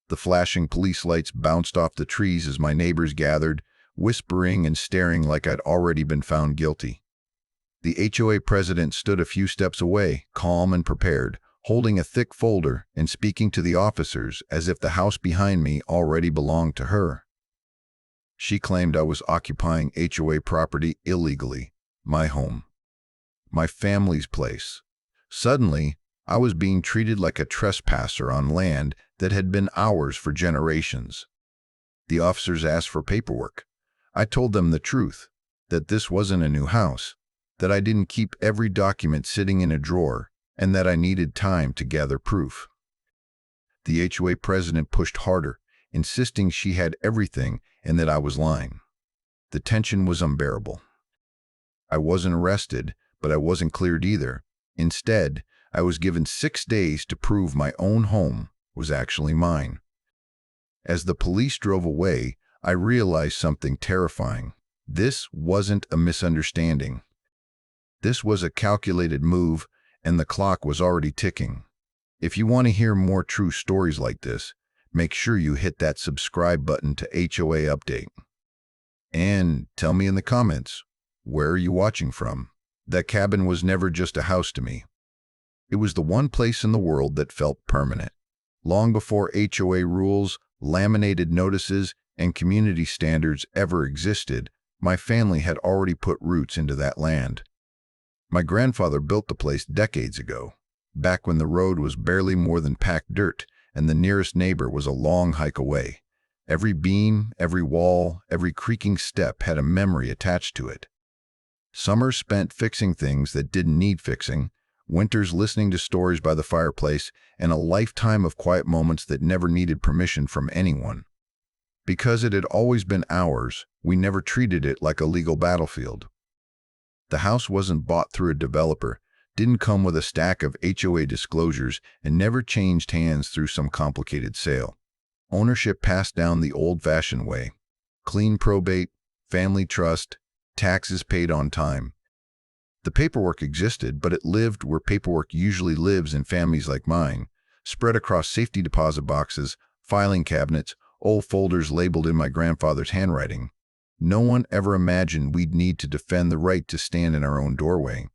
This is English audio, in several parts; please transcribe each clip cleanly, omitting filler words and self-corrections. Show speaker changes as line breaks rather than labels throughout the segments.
The flashing police lights bounced off the trees as my neighbors gathered, whispering and staring like I'd already been found guilty. The HOA president stood a few steps away, calm and prepared, holding a thick folder and speaking to the officers as if the house behind me already belonged to her. She claimed I was occupying HOA property illegally, my home, my family's place. Suddenly, I was being treated like a trespasser on land that had been ours for generations. The officers asked for paperwork. I told them the truth, that this wasn't a new house, that I didn't keep every document sitting in a drawer, and that I needed time to gather proof. The HOA president pushed harder, insisting she had everything and that I was lying. The tension was unbearable. I wasn't arrested, but I wasn't cleared either. Instead, I was given 6 days to prove my own home was actually mine. As the police drove away, I realized something terrifying. This wasn't a misunderstanding. This was a calculated move, and the clock was already ticking. If you want to hear more true stories like this, make sure you hit that subscribe button to HOA Update. And tell me in the comments, where are you watching from? That cabin was never just a house to me. It was the one place in the world that felt permanent. Long before HOA rules, laminated notices, and community standards ever existed, my family had already put roots into that land. My grandfather built the place decades ago, back when the road was barely more than packed dirt and the nearest neighbor was a long hike away. Every beam, every wall, every creaking step had a memory attached to it. Summers spent fixing things that didn't need fixing, winters listening to stories by the fireplace, and a lifetime of quiet moments that never needed permission from anyone. Because it had always been ours, we never treated it like a legal battlefield. The house wasn't bought through a developer, didn't come with a stack of HOA disclosures, and never changed hands through some complicated sale. Ownership passed down the old-fashioned way. Clean probate, family trust, taxes paid on time. The paperwork existed, but it lived where paperwork usually lives in families like mine, spread across safety deposit boxes, filing cabinets, old folders labeled in my grandfather's handwriting. No one ever imagined we'd need to defend the right to stand in our own doorway.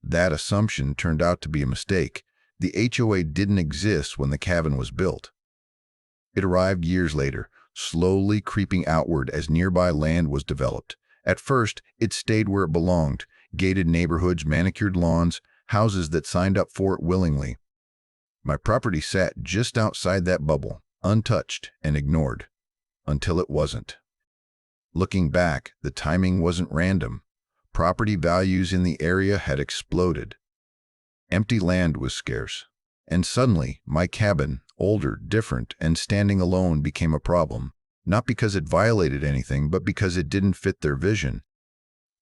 That assumption turned out to be a mistake. The HOA didn't exist when the cabin was built. It arrived years later, slowly creeping outward as nearby land was developed. At first, it stayed where it belonged: gated neighborhoods, manicured lawns, houses that signed up for it willingly. My property sat just outside that bubble, untouched and ignored, until it wasn't. Looking back, the timing wasn't random. Property values in the area had exploded. Empty land was scarce. And suddenly, my cabin, older, different, and standing alone, became a problem. Not because it violated anything, but because it didn't fit their vision.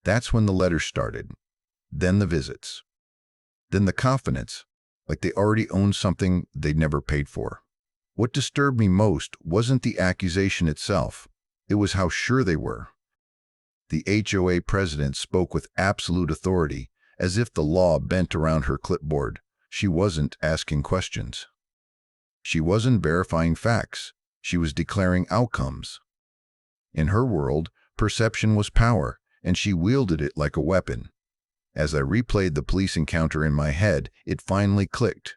That's when the letters started. Then the visits. Then the confidence, like they already owned something they'd never paid for. What disturbed me most wasn't the accusation itself. It was how sure they were. The HOA president spoke with absolute authority, as if the law bent around her clipboard. She wasn't asking questions. She wasn't verifying facts. She was declaring outcomes. In her world, perception was power, and she wielded it like a weapon. As I replayed the police encounter in my head, it finally clicked.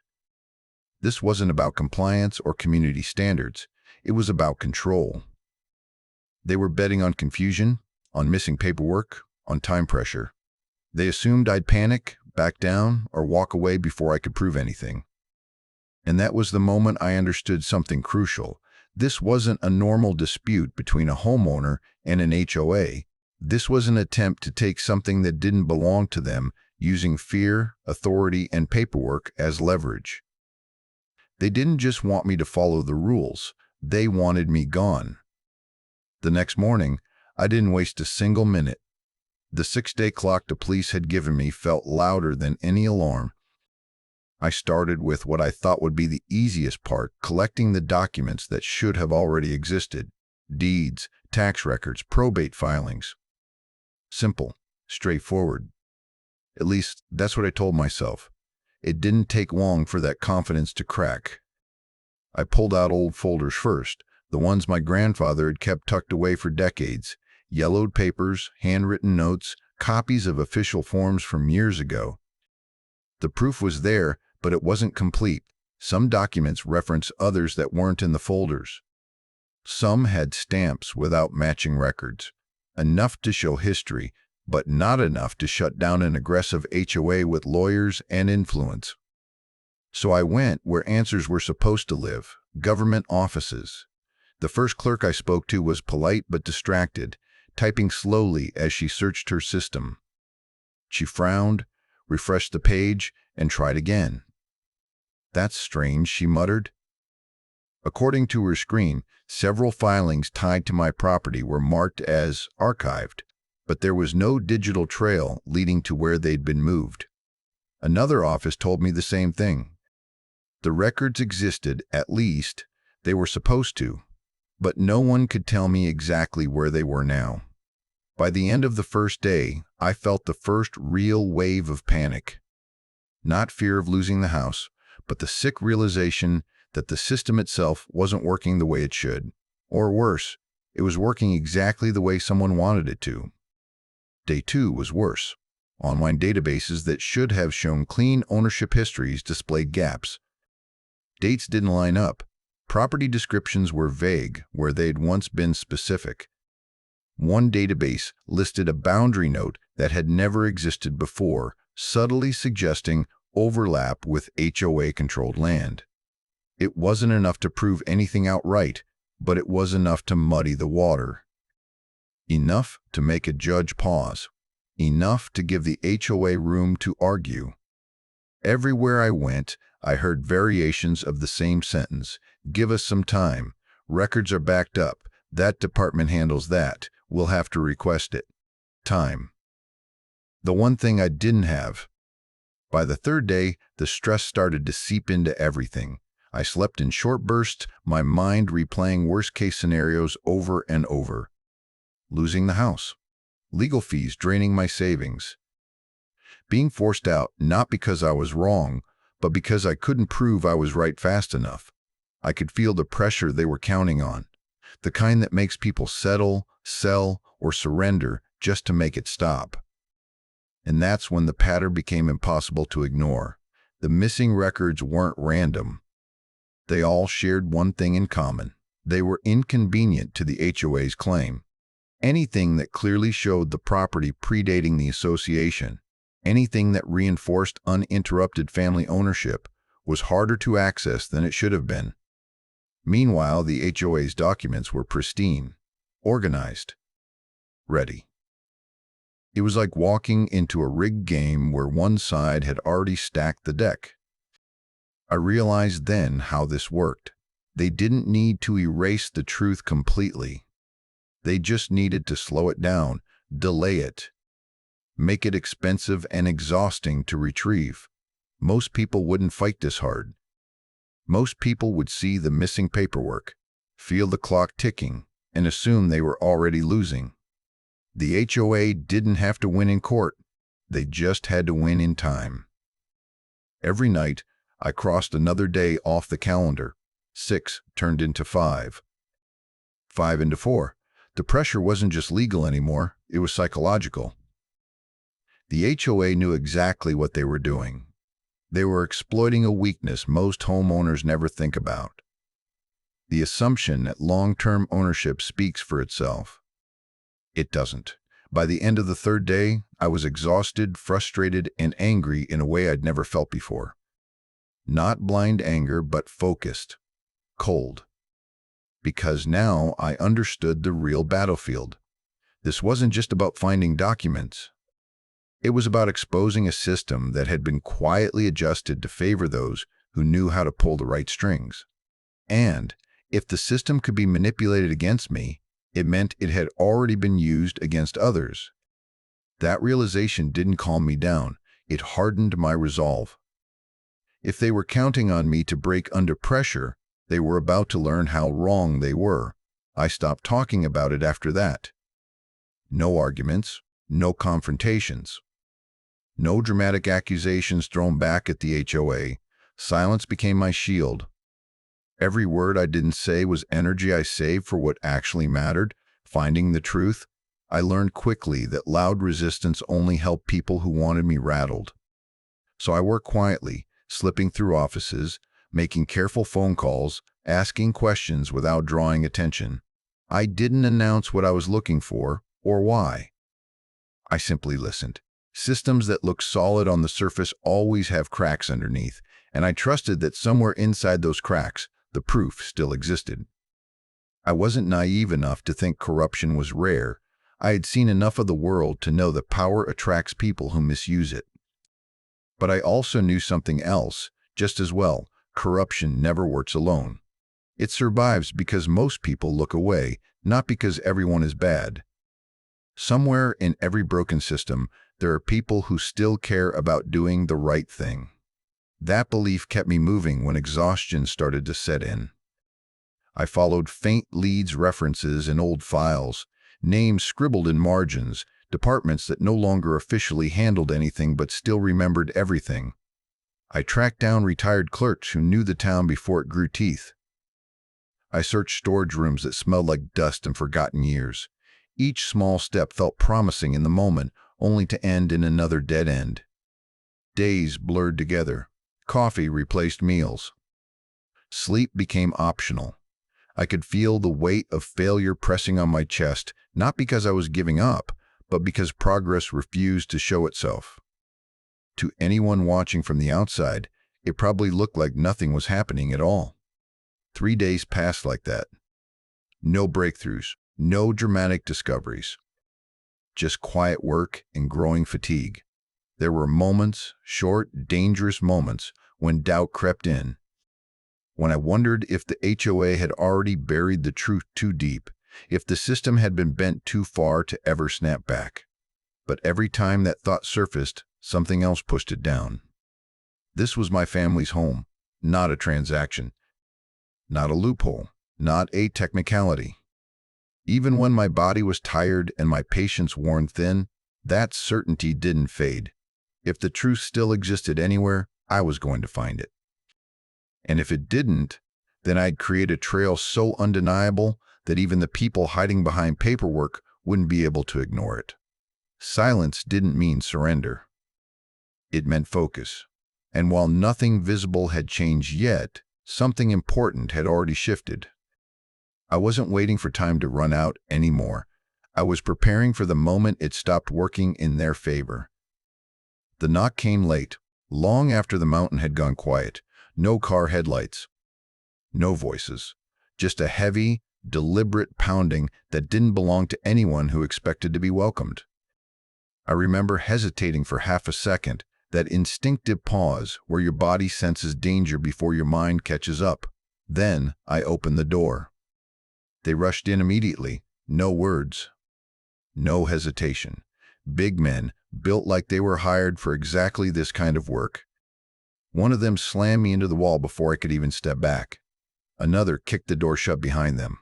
This wasn't about compliance or community standards. It was about control. They were betting on confusion, on missing paperwork, on time pressure. They assumed I'd panic, back down, or walk away before I could prove anything. And that was the moment I understood something crucial. This wasn't a normal dispute between a homeowner and an HOA. This was an attempt to take something that didn't belong to them, using fear, authority, and paperwork as leverage. They didn't just want me to follow the rules. They wanted me gone. The next morning, I didn't waste a single minute. The 6-day clock the police had given me felt louder than any alarm. I started with what I thought would be the easiest part: collecting the documents that should have already existed. Deeds, tax records, probate filings. Simple, straightforward. At least, that's what I told myself. It didn't take long for that confidence to crack. I pulled out old folders first, the ones my grandfather had kept tucked away for decades, yellowed papers, handwritten notes, copies of official forms from years ago. The proof was there, but it wasn't complete. Some documents referenced others that weren't in the folders. Some had stamps without matching records, enough to show history, but not enough to shut down an aggressive HOA with lawyers and influence. So I went where answers were supposed to live, government offices. The first clerk I spoke to was polite but distracted, typing slowly as she searched her system. She frowned, refreshed the page, and tried again. "That's strange," she muttered. According to her screen, several filings tied to my property were marked as archived, but there was no digital trail leading to where they'd been moved. Another office told me the same thing. The records existed, at least they were supposed to, but no one could tell me exactly where they were now. By the end of the first day, I felt the first real wave of panic. Not fear of losing the house, but the sick realization that the system itself wasn't working the way it should. Or worse, it was working exactly the way someone wanted it to. Day 2 was worse. Online databases that should have shown clean ownership histories displayed gaps. Dates didn't line up. Property descriptions were vague where they'd once been specific. One database listed a boundary note that had never existed before, subtly suggesting overlap with HOA-controlled land. It wasn't enough to prove anything outright, but it was enough to muddy the water. Enough to make a judge pause. Enough to give the HOA room to argue. Everywhere I went, I heard variations of the same sentence. "Give us some time. Records are backed up. That department handles that. We'll have to request it." Time. The one thing I didn't have. By the third day, the stress started to seep into everything. I slept in short bursts, my mind replaying worst-case scenarios over and over. Losing the house. Legal fees draining my savings. Being forced out not because I was wrong, but because I couldn't prove I was right fast enough. I could feel the pressure they were counting on, the kind that makes people settle, sell, or surrender just to make it stop. And that's when the pattern became impossible to ignore. The missing records weren't random. They all shared one thing in common. They were inconvenient to the HOA's claim. Anything that clearly showed the property predating the association, anything that reinforced uninterrupted family ownership, was harder to access than it should have been. Meanwhile, the HOA's documents were pristine, organized, ready. It was like walking into a rigged game where one side had already stacked the deck. I realized then how this worked. They didn't need to erase the truth completely. They just needed to slow it down, delay it, make it expensive and exhausting to retrieve. Most people wouldn't fight this hard. Most people would see the missing paperwork, feel the clock ticking, and assume they were already losing. The HOA didn't have to win in court. They just had to win in time. Every night, I crossed another day off the calendar. 6 turned into 5. 5 into 4. The pressure wasn't just legal anymore, it was psychological. The HOA knew exactly what they were doing. They were exploiting a weakness most homeowners never think about. The assumption that long-term ownership speaks for itself. It doesn't. By the end of the third day, I was exhausted, frustrated, and angry in a way I'd never felt before. Not blind anger, but focused, cold. Because now I understood the real battlefield. This wasn't just about finding documents. It was about exposing a system that had been quietly adjusted to favor those who knew how to pull the right strings. And if the system could be manipulated against me, it meant it had already been used against others. That realization didn't calm me down. It hardened my resolve. If they were counting on me to break under pressure, they were about to learn how wrong they were. I stopped talking about it after that. No arguments, no confrontations. No dramatic accusations thrown back at the HOA. Silence became my shield. Every word I didn't say was energy I saved for what actually mattered, finding the truth. I learned quickly that loud resistance only helped people who wanted me rattled. So I worked quietly, slipping through offices, making careful phone calls, asking questions without drawing attention. I didn't announce what I was looking for or why. I simply listened. Systems that look solid on the surface always have cracks underneath, and I trusted that somewhere inside those cracks, the proof still existed. I wasn't naive enough to think corruption was rare. I had seen enough of the world to know that power attracts people who misuse it. But I also knew something else, just as well. Corruption never works alone. It survives because most people look away, not because everyone is bad. Somewhere in every broken system, there are people who still care about doing the right thing. That belief kept me moving when exhaustion started to set in. I followed faint leads, references in old files, names scribbled in margins, departments that no longer officially handled anything but still remembered everything. I tracked down retired clerks who knew the town before it grew teeth. I searched storage rooms that smelled like dust and forgotten years. Each small step felt promising in the moment, only to end in another dead end. Days blurred together. Coffee replaced meals. Sleep became optional. I could feel the weight of failure pressing on my chest, not because I was giving up, but because progress refused to show itself. To anyone watching from the outside, it probably looked like nothing was happening at all. 3 days passed like that. No breakthroughs, no dramatic discoveries. Just quiet work and growing fatigue. There were moments, short, dangerous moments, when doubt crept in. When I wondered if the HOA had already buried the truth too deep, if the system had been bent too far to ever snap back. But every time that thought surfaced, something else pushed it down. This was my family's home, not a transaction, not a loophole, not a technicality. Even when my body was tired and my patience worn thin, that certainty didn't fade. If the truth still existed anywhere, I was going to find it. And if it didn't, then I'd create a trail so undeniable that even the people hiding behind paperwork wouldn't be able to ignore it. Silence didn't mean surrender. It meant focus. And while nothing visible had changed yet, something important had already shifted. I wasn't waiting for time to run out anymore. I was preparing for the moment it stopped working in their favor. The knock came late, long after the mountain had gone quiet. No car headlights. No voices. Just a heavy, deliberate pounding that didn't belong to anyone who expected to be welcomed. I remember hesitating for half a second, that instinctive pause where your body senses danger before your mind catches up. Then I opened the door. They rushed in immediately. No words. No hesitation. Big men, built like they were hired for exactly this kind of work. One of them slammed me into the wall before I could even step back. Another kicked the door shut behind them.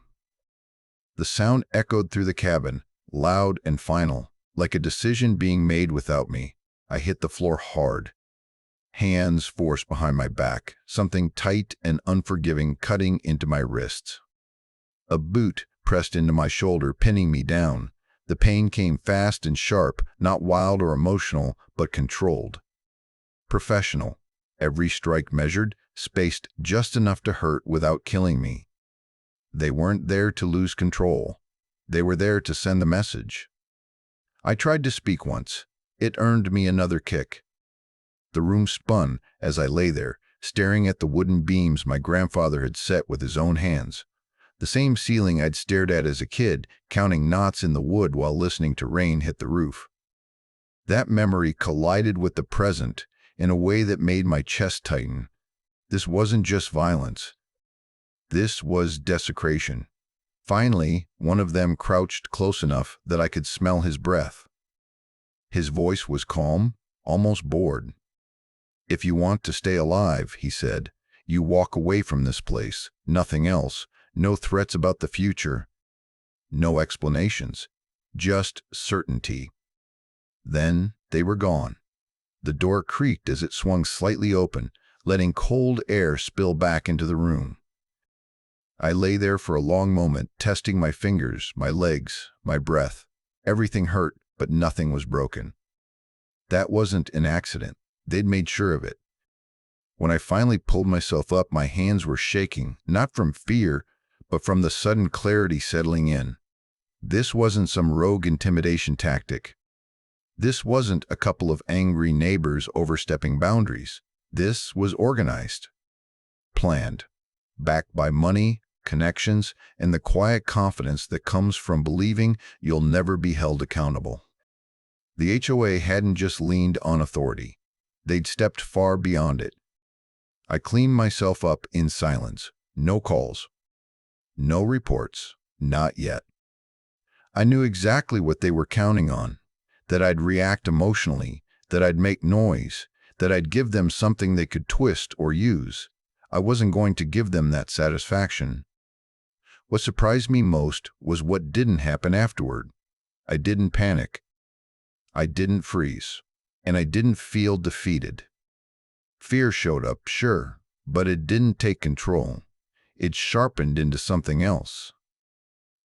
The sound echoed through the cabin, loud and final, like a decision being made without me. I hit the floor hard. Hands forced behind my back, something tight and unforgiving cutting into my wrists. A boot pressed into my shoulder, pinning me down. The pain came fast and sharp, not wild or emotional, but controlled. Professional. Every strike measured, spaced just enough to hurt without killing me. They weren't there to lose control. They were there to send the message. I tried to speak once. It earned me another kick. The room spun as I lay there, staring at the wooden beams my grandfather had set with his own hands. The same ceiling I'd stared at as a kid, counting knots in the wood while listening to rain hit the roof. That memory collided with the present in a way that made my chest tighten. This wasn't just violence. This was desecration. Finally, one of them crouched close enough that I could smell his breath. His voice was calm, almost bored. "If you want to stay alive," he said, "you walk away from this place, nothing else. No threats about the future. No explanations. Just certainty." Then they were gone. The door creaked as it swung slightly open, letting cold air spill back into the room. I lay there for a long moment, testing my fingers, my legs, my breath. Everything hurt, but nothing was broken. That wasn't an accident. They'd made sure of it. When I finally pulled myself up, my hands were shaking, not from fear, but from the sudden clarity settling in. This wasn't some rogue intimidation tactic. This wasn't a couple of angry neighbors overstepping boundaries. This was organized, planned, backed by money, connections, and the quiet confidence that comes from believing you'll never be held accountable. The HOA hadn't just leaned on authority. They'd stepped far beyond it. I cleaned myself up in silence. No calls. No reports. Not yet. I knew exactly what they were counting on. That I'd react emotionally, that I'd make noise, that I'd give them something they could twist or use. I wasn't going to give them that satisfaction. What surprised me most was what didn't happen afterward. I didn't panic. I didn't freeze. And I didn't feel defeated. Fear showed up, sure, but it didn't take control. It sharpened into something else.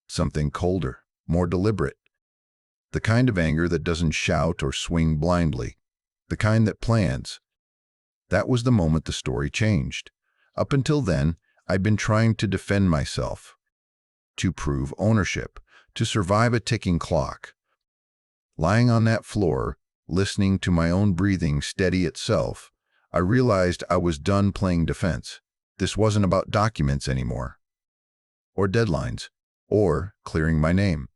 Something colder, more deliberate. The kind of anger that doesn't shout or swing blindly. The kind that plans. That was the moment the story changed. Up until then, I'd been trying to defend myself, to prove ownership, to survive a ticking clock. Lying on that floor, listening to my own breathing steady itself, I realized I was done playing defense. This wasn't about documents anymore, or deadlines, or clearing my name.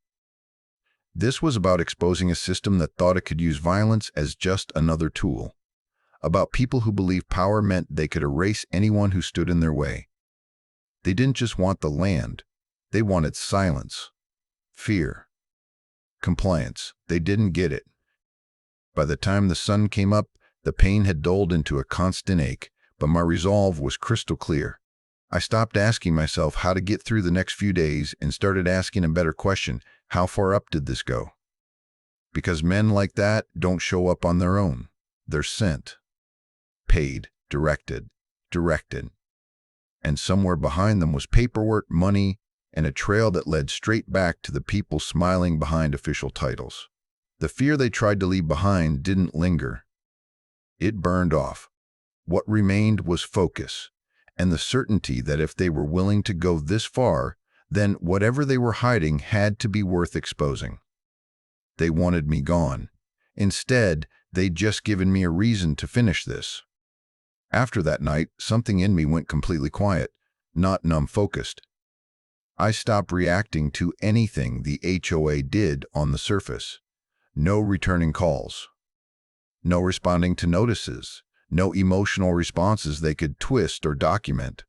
This was about exposing a system that thought it could use violence as just another tool. About people who believed power meant they could erase anyone who stood in their way. They didn't just want the land. They wanted silence, fear, compliance. They didn't get it. By the time the sun came up, the pain had dulled into a constant ache, but my resolve was crystal clear. I stopped asking myself how to get through the next few days and started asking a better question: how far up did this go? Because men like that don't show up on their own. They're sent, paid, directed. And somewhere behind them was paperwork, money, and a trail that led straight back to the people smiling behind official titles. The fear they tried to leave behind didn't linger. It burned off. What remained was focus, and the certainty that if they were willing to go this far, then whatever they were hiding had to be worth exposing. They wanted me gone. Instead, they'd just given me a reason to finish this. After that night, something in me went completely quiet, not numb-focused. I stopped reacting to anything the HOA did on the surface. No returning calls. No responding to notices. No emotional responses they could twist or document.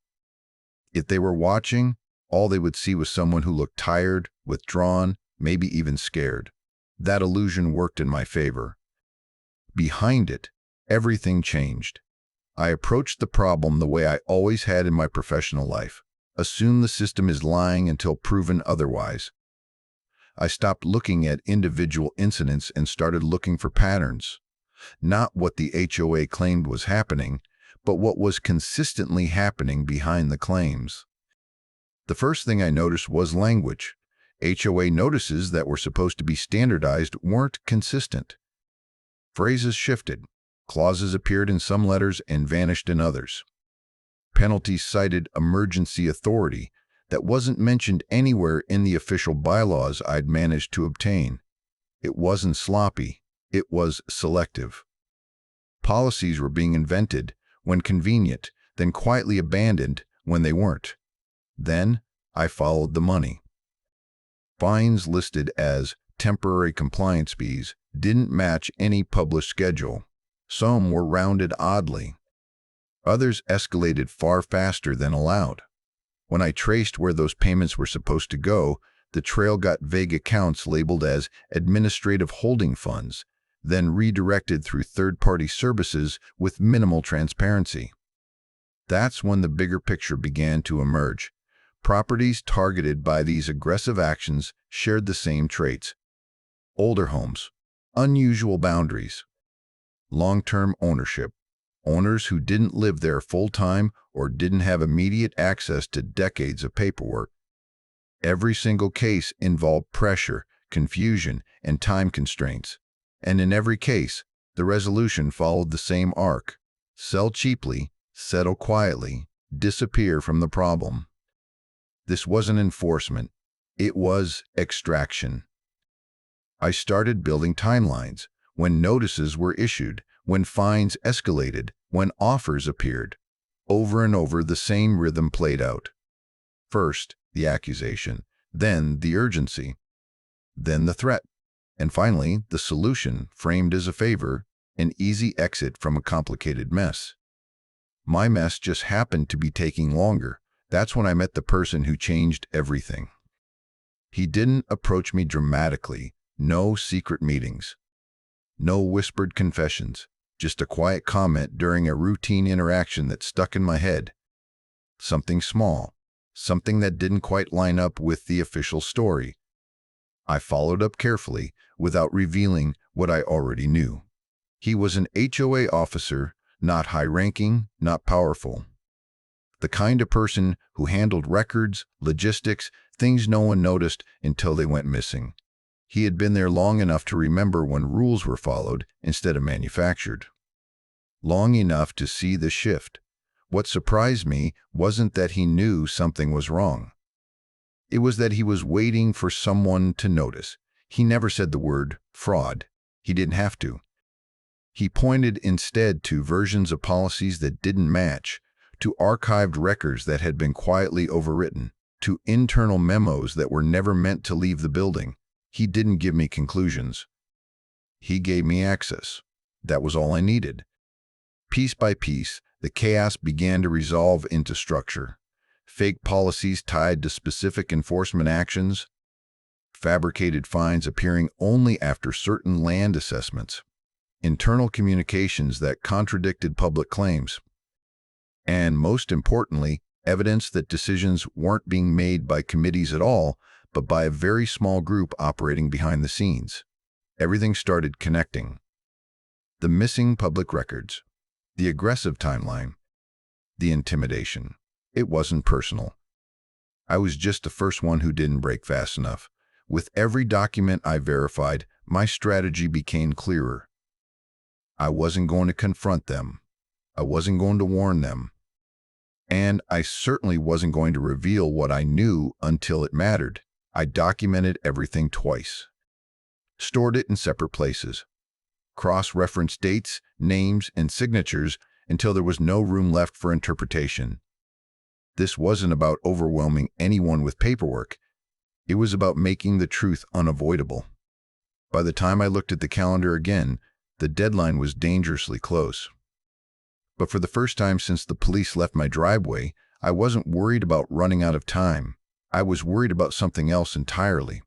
If they were watching, all they would see was someone who looked tired, withdrawn, maybe even scared. That illusion worked in my favor. Behind it, everything changed. I approached the problem the way I always had in my professional life. Assume the system is lying until proven otherwise. I stopped looking at individual incidents and started looking for patterns. Not what the HOA claimed was happening, but what was consistently happening behind the claims. The first thing I noticed was language. HOA notices that were supposed to be standardized weren't consistent. Phrases shifted. Clauses appeared in some letters and vanished in others. Penalties cited emergency authority that wasn't mentioned anywhere in the official bylaws I'd managed to obtain. It wasn't sloppy. It was selective. Policies were being invented when convenient, then quietly abandoned when they weren't. Then I followed the money. Fines listed as temporary compliance fees didn't match any published schedule. Some were rounded oddly. Others escalated far faster than allowed. When I traced where those payments were supposed to go, the trail got vague accounts labeled as administrative holding funds, then redirected through third-party services with minimal transparency. That's when the bigger picture began to emerge. Properties targeted by these aggressive actions shared the same traits: older homes, unusual boundaries, long-term ownership, Owners who didn't live there full-time or didn't have immediate access to decades of paperwork. Every single case involved pressure, confusion, and time constraints. And in every case, the resolution followed the same arc: sell cheaply, settle quietly, disappear from the problem. This wasn't enforcement. It was extraction. I started building timelines: when notices were issued, when fines escalated, when offers appeared. Over and over, the same rhythm played out. First, the accusation, then the urgency, then the threat, and finally, the solution framed as a favor, an easy exit from a complicated mess. My mess just happened to be taking longer. That's when I met the person who changed everything. He didn't approach me dramatically, no secret meetings, no whispered confessions, just a quiet comment during a routine interaction that stuck in my head. Something small, something that didn't quite line up with the official story. I followed up carefully, without revealing what I already knew. He was an HOA officer, not high-ranking, not powerful. The kind of person who handled records, logistics, things no one noticed until they went missing. He had been there long enough to remember when rules were followed instead of manufactured. Long enough to see the shift. What surprised me wasn't that he knew something was wrong. It was that he was waiting for someone to notice. He never said the word fraud. He didn't have to. He pointed instead to versions of policies that didn't match, to archived records that had been quietly overwritten, to internal memos that were never meant to leave the building. He didn't give me conclusions. He gave me access. That was all I needed. Piece by piece, the chaos began to resolve into structure. Fake policies tied to specific enforcement actions, fabricated fines appearing only after certain land assessments, internal communications that contradicted public claims, and most importantly, evidence that decisions weren't being made by committees at all, but by a very small group operating behind the scenes. Everything started connecting. The missing public records, the aggressive timeline, the intimidation. It wasn't personal. I was just the first one who didn't break fast enough. With every document I verified, my strategy became clearer. I wasn't going to confront them. I wasn't going to warn them. And I certainly wasn't going to reveal what I knew until it mattered. I documented everything twice. Stored it in separate places. Cross-referenced dates, names, and signatures until there was no room left for interpretation. This wasn't about overwhelming anyone with paperwork. It was about making the truth unavoidable. By the time I looked at the calendar again, the deadline was dangerously close. But for the first time since the police left my driveway, I wasn't worried about running out of time. I was worried about something else entirely.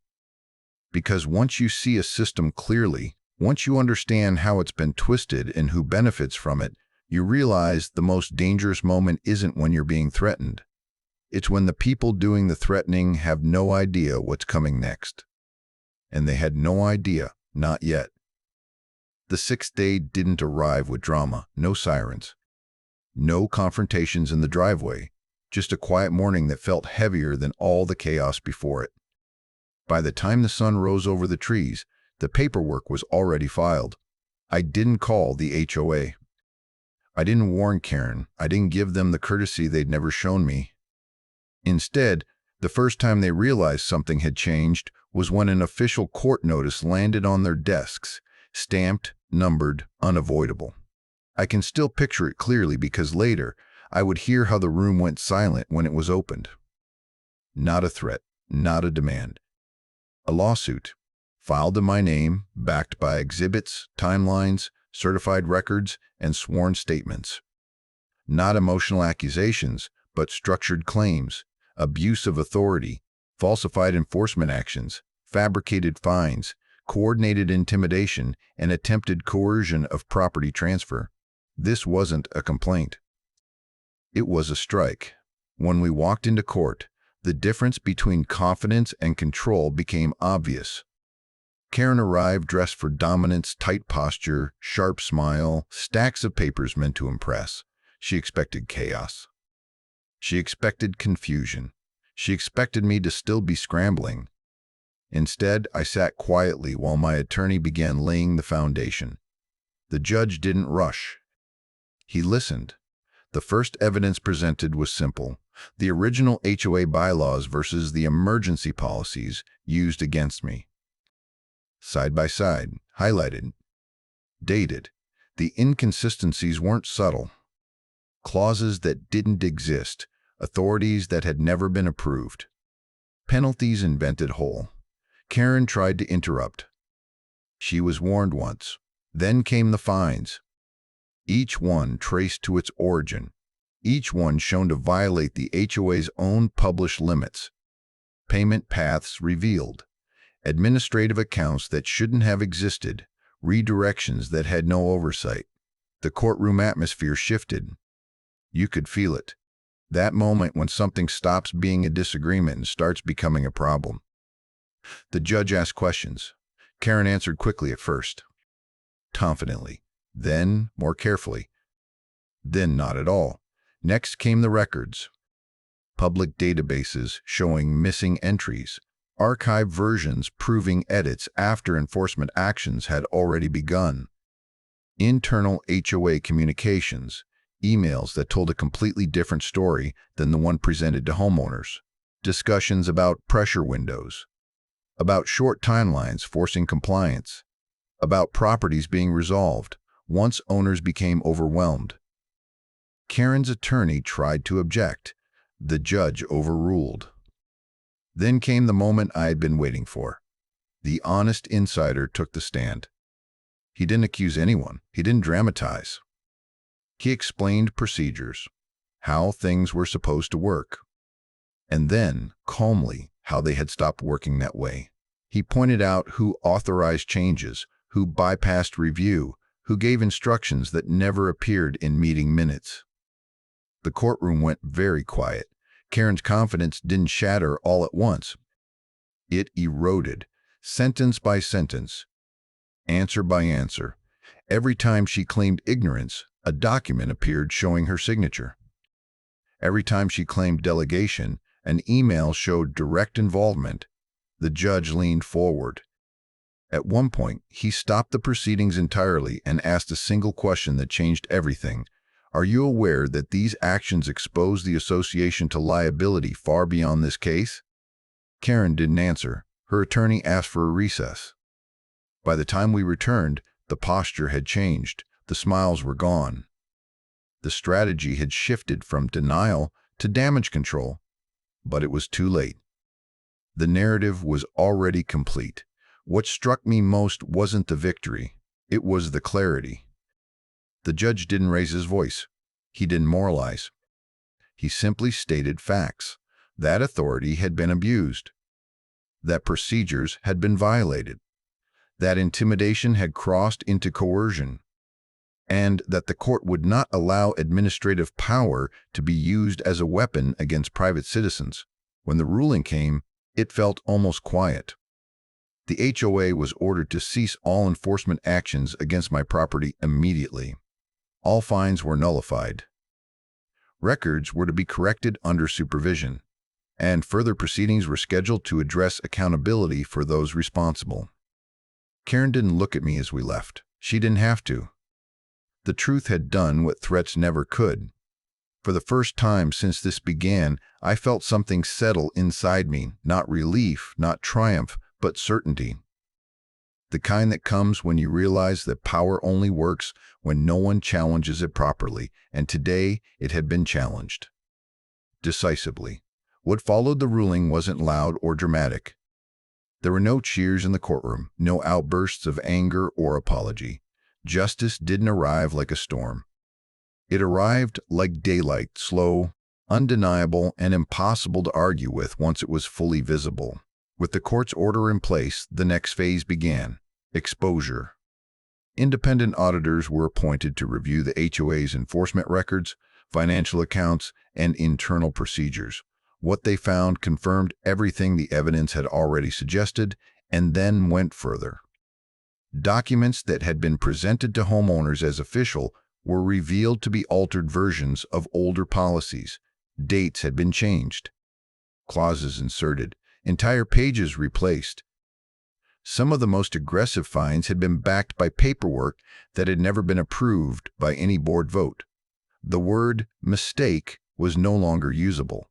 Because once you see a system clearly, once you understand how it's been twisted and who benefits from it, you realize the most dangerous moment isn't when you're being threatened. It's when the people doing the threatening have no idea what's coming next. And they had no idea, not yet. The sixth day didn't arrive with drama, no sirens, no confrontations in the driveway, just a quiet morning that felt heavier than all the chaos before it. By the time the sun rose over the trees, the paperwork was already filed. I didn't call the HOA. I didn't warn Karen. I didn't give them the courtesy they'd never shown me. Instead, the first time they realized something had changed was when an official court notice landed on their desks, stamped, numbered, unavoidable. I can still picture it clearly because later, I would hear how the room went silent when it was opened. Not a threat, not a demand. A lawsuit, filed in my name, backed by exhibits, timelines, certified records, and sworn statements. Not emotional accusations, but structured claims, abuse of authority, falsified enforcement actions, fabricated fines, coordinated intimidation, and attempted coercion of property transfer. This wasn't a complaint. It was a strike. When we walked into court, the difference between confidence and control became obvious. Karen arrived dressed for dominance, tight posture, sharp smile, stacks of papers meant to impress. She expected chaos. She expected confusion. She expected me to still be scrambling. Instead, I sat quietly while my attorney began laying the foundation. The judge didn't rush. He listened. The first evidence presented was simple: the original HOA bylaws versus the emergency policies used against me. Side by side, highlighted, dated. The inconsistencies weren't subtle. Clauses that didn't exist, authorities that had never been approved, penalties invented whole. Karen tried to interrupt. She was warned once. Then came the fines. Each one traced to its origin. Each one shown to violate the HOA's own published limits. Payment paths revealed. Administrative accounts that shouldn't have existed. Redirections that had no oversight. The courtroom atmosphere shifted. You could feel it. That moment when something stops being a disagreement and starts becoming a problem. The judge asked questions. Karen answered quickly at first, confidently, then more carefully, then not at all. Next came the records. Public databases showing missing entries, archived versions proving edits after enforcement actions had already begun, internal HOA communications, emails that told a completely different story than the one presented to homeowners, discussions about pressure windows, about short timelines forcing compliance, about properties being resolved once owners became overwhelmed. Karen's attorney tried to object. The judge overruled. Then came the moment I had been waiting for. The honest insider took the stand. He didn't accuse anyone. He didn't dramatize. He explained procedures, how things were supposed to work, and then, calmly, how they had stopped working that way. He pointed out who authorized changes, who bypassed review, who gave instructions that never appeared in meeting minutes. The courtroom went very quiet. Karen's confidence didn't shatter all at once. It eroded, sentence by sentence, answer by answer. Every time she claimed ignorance, a document appeared showing her signature. Every time she claimed delegation, an email showed direct involvement. The judge leaned forward. At one point, he stopped the proceedings entirely and asked a single question that changed everything. Are you aware that these actions expose the association to liability far beyond this case? Karen didn't answer. Her attorney asked for a recess. By the time we returned, the posture had changed. The smiles were gone. The strategy had shifted from denial to damage control. But it was too late. The narrative was already complete. What struck me most wasn't the victory. It was the clarity. The judge didn't raise his voice. He didn't moralize. He simply stated facts. That authority had been abused. That procedures had been violated. That intimidation had crossed into coercion. And that the court would not allow administrative power to be used as a weapon against private citizens. When the ruling came, it felt almost quiet. The HOA was ordered to cease all enforcement actions against my property immediately. All fines were nullified. Records were to be corrected under supervision, and further proceedings were scheduled to address accountability for those responsible. Karen didn't look at me as we left. She didn't have to. The truth had done what threats never could. For the first time since this began, I felt something settle inside me, not relief, not triumph, but certainty. The kind that comes when you realize that power only works when no one challenges it properly, and today it had been challenged. Decisively. What followed the ruling wasn't loud or dramatic. There were no cheers in the courtroom, no outbursts of anger or apology. Justice didn't arrive like a storm. It arrived like daylight, slow, undeniable, and impossible to argue with once it was fully visible. With the court's order in place, the next phase began: exposure. Independent auditors were appointed to review the HOA's enforcement records, financial accounts, and internal procedures. What they found confirmed everything the evidence had already suggested, and then went further. Documents that had been presented to homeowners as official were revealed to be altered versions of older policies. Dates had been changed, clauses inserted, entire pages replaced. Some of the most aggressive fines had been backed by paperwork that had never been approved by any board vote. The word mistake was no longer usable.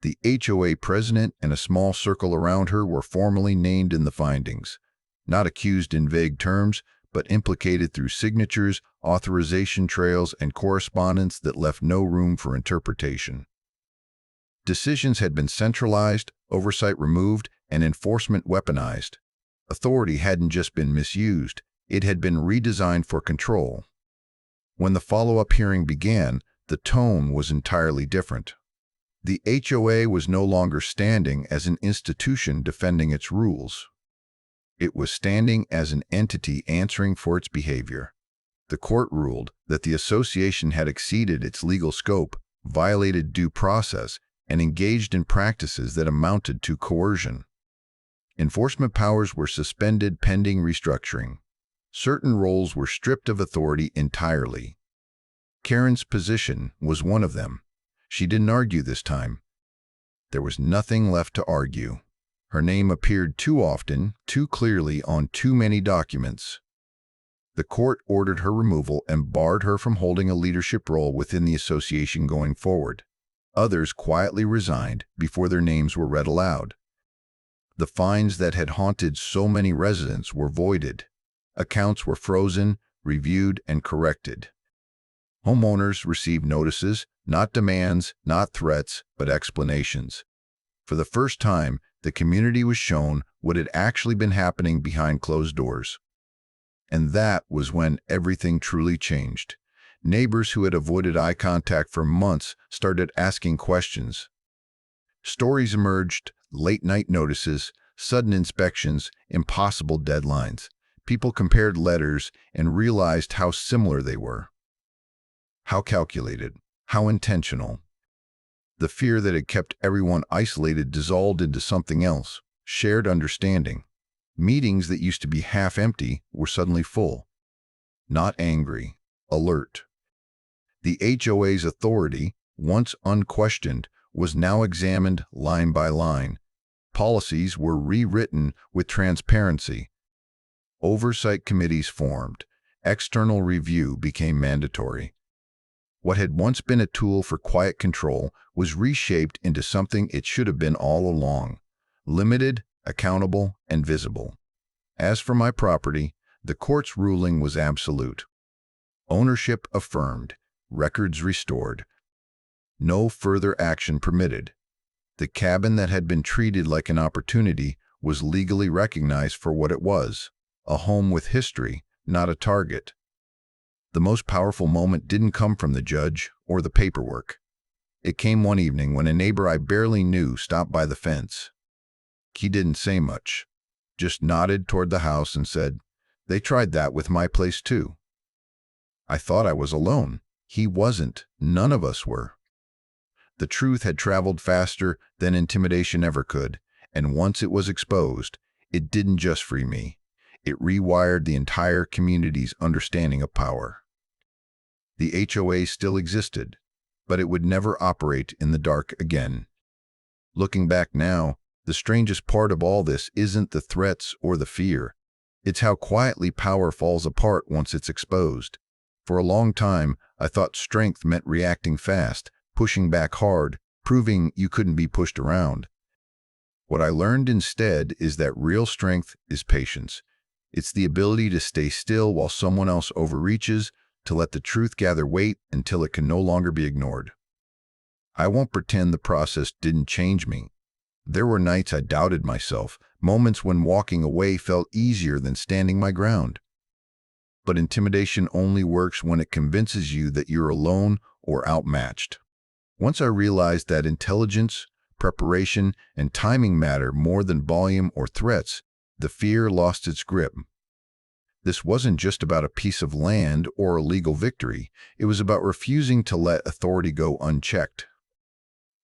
The HOA president and a small circle around her were formally named in the findings, not accused in vague terms, but implicated through signatures, authorization trails, and correspondence that left no room for interpretation. Decisions had been centralized, oversight removed, and enforcement weaponized. Authority hadn't just been misused, it had been redesigned for control. When the follow-up hearing began, the tone was entirely different. The HOA was no longer standing as an institution defending its rules. It was standing as an entity answering for its behavior. The court ruled that the association had exceeded its legal scope, violated due process, and engaged in practices that amounted to coercion. Enforcement powers were suspended pending restructuring. Certain roles were stripped of authority entirely. Karen's position was one of them. She didn't argue this time. There was nothing left to argue. Her name appeared too often, too clearly on too many documents. The court ordered her removal and barred her from holding a leadership role within the association going forward. Others quietly resigned before their names were read aloud. The fines that had haunted so many residents were voided. Accounts were frozen, reviewed, and corrected. Homeowners received notices, not demands, not threats, but explanations. For the first time, the community was shown what had actually been happening behind closed doors. And that was when everything truly changed. Neighbors who had avoided eye contact for months started asking questions. Stories emerged, late-night notices, sudden inspections, impossible deadlines. People compared letters and realized how similar they were. How calculated, how intentional. The fear that had kept everyone isolated dissolved into something else, shared understanding. Meetings that used to be half empty were suddenly full. Not angry, alert. The HOA's authority, once unquestioned, was now examined line by line. Policies were rewritten with transparency. Oversight committees formed. External review became mandatory. What had once been a tool for quiet control was reshaped into something it should have been all along: limited, accountable, and visible. As for my property, the court's ruling was absolute. Ownership affirmed, records restored. No further action permitted. The cabin that had been treated like an opportunity was legally recognized for what it was: a home with history, not a target. The most powerful moment didn't come from the judge or the paperwork. It came one evening when a neighbor I barely knew stopped by the fence. He didn't say much, just nodded toward the house and said, "They tried that with my place too." I thought I was alone. He wasn't. None of us were. The truth had traveled faster than intimidation ever could, and once it was exposed, it didn't just free me. It rewired the entire community's understanding of power. The HOA still existed, but it would never operate in the dark again. Looking back now, the strangest part of all this isn't the threats or the fear. It's how quietly power falls apart once it's exposed. For a long time, I thought strength meant reacting fast, pushing back hard, proving you couldn't be pushed around. What I learned instead is that real strength is patience. It's the ability to stay still while someone else overreaches, to let the truth gather weight until it can no longer be ignored. I won't pretend the process didn't change me. There were nights I doubted myself, moments when walking away felt easier than standing my ground. But intimidation only works when it convinces you that you're alone or outmatched. Once I realized that intelligence, preparation, and timing matter more than volume or threats, the fear lost its grip. This wasn't just about a piece of land or a legal victory. It was about refusing to let authority go unchecked.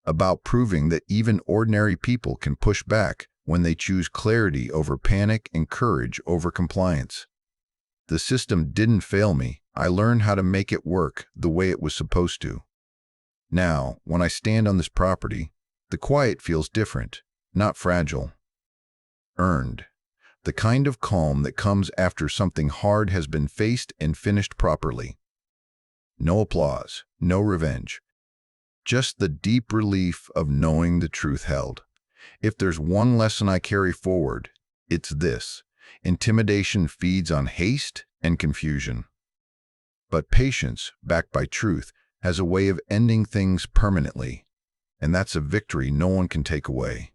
About proving that even ordinary people can push back, when they choose clarity over panic and courage over compliance. The system didn't fail me. I learned how to make it work the way it was supposed to. Now, when I stand on this property, the quiet feels different, not fragile. Earned. The kind of calm that comes after something hard has been faced and finished properly. No applause, no revenge. Just the deep relief of knowing the truth held. If there's one lesson I carry forward, it's this: intimidation feeds on haste and confusion. But patience, backed by truth, has a way of ending things permanently, and that's a victory no one can take away.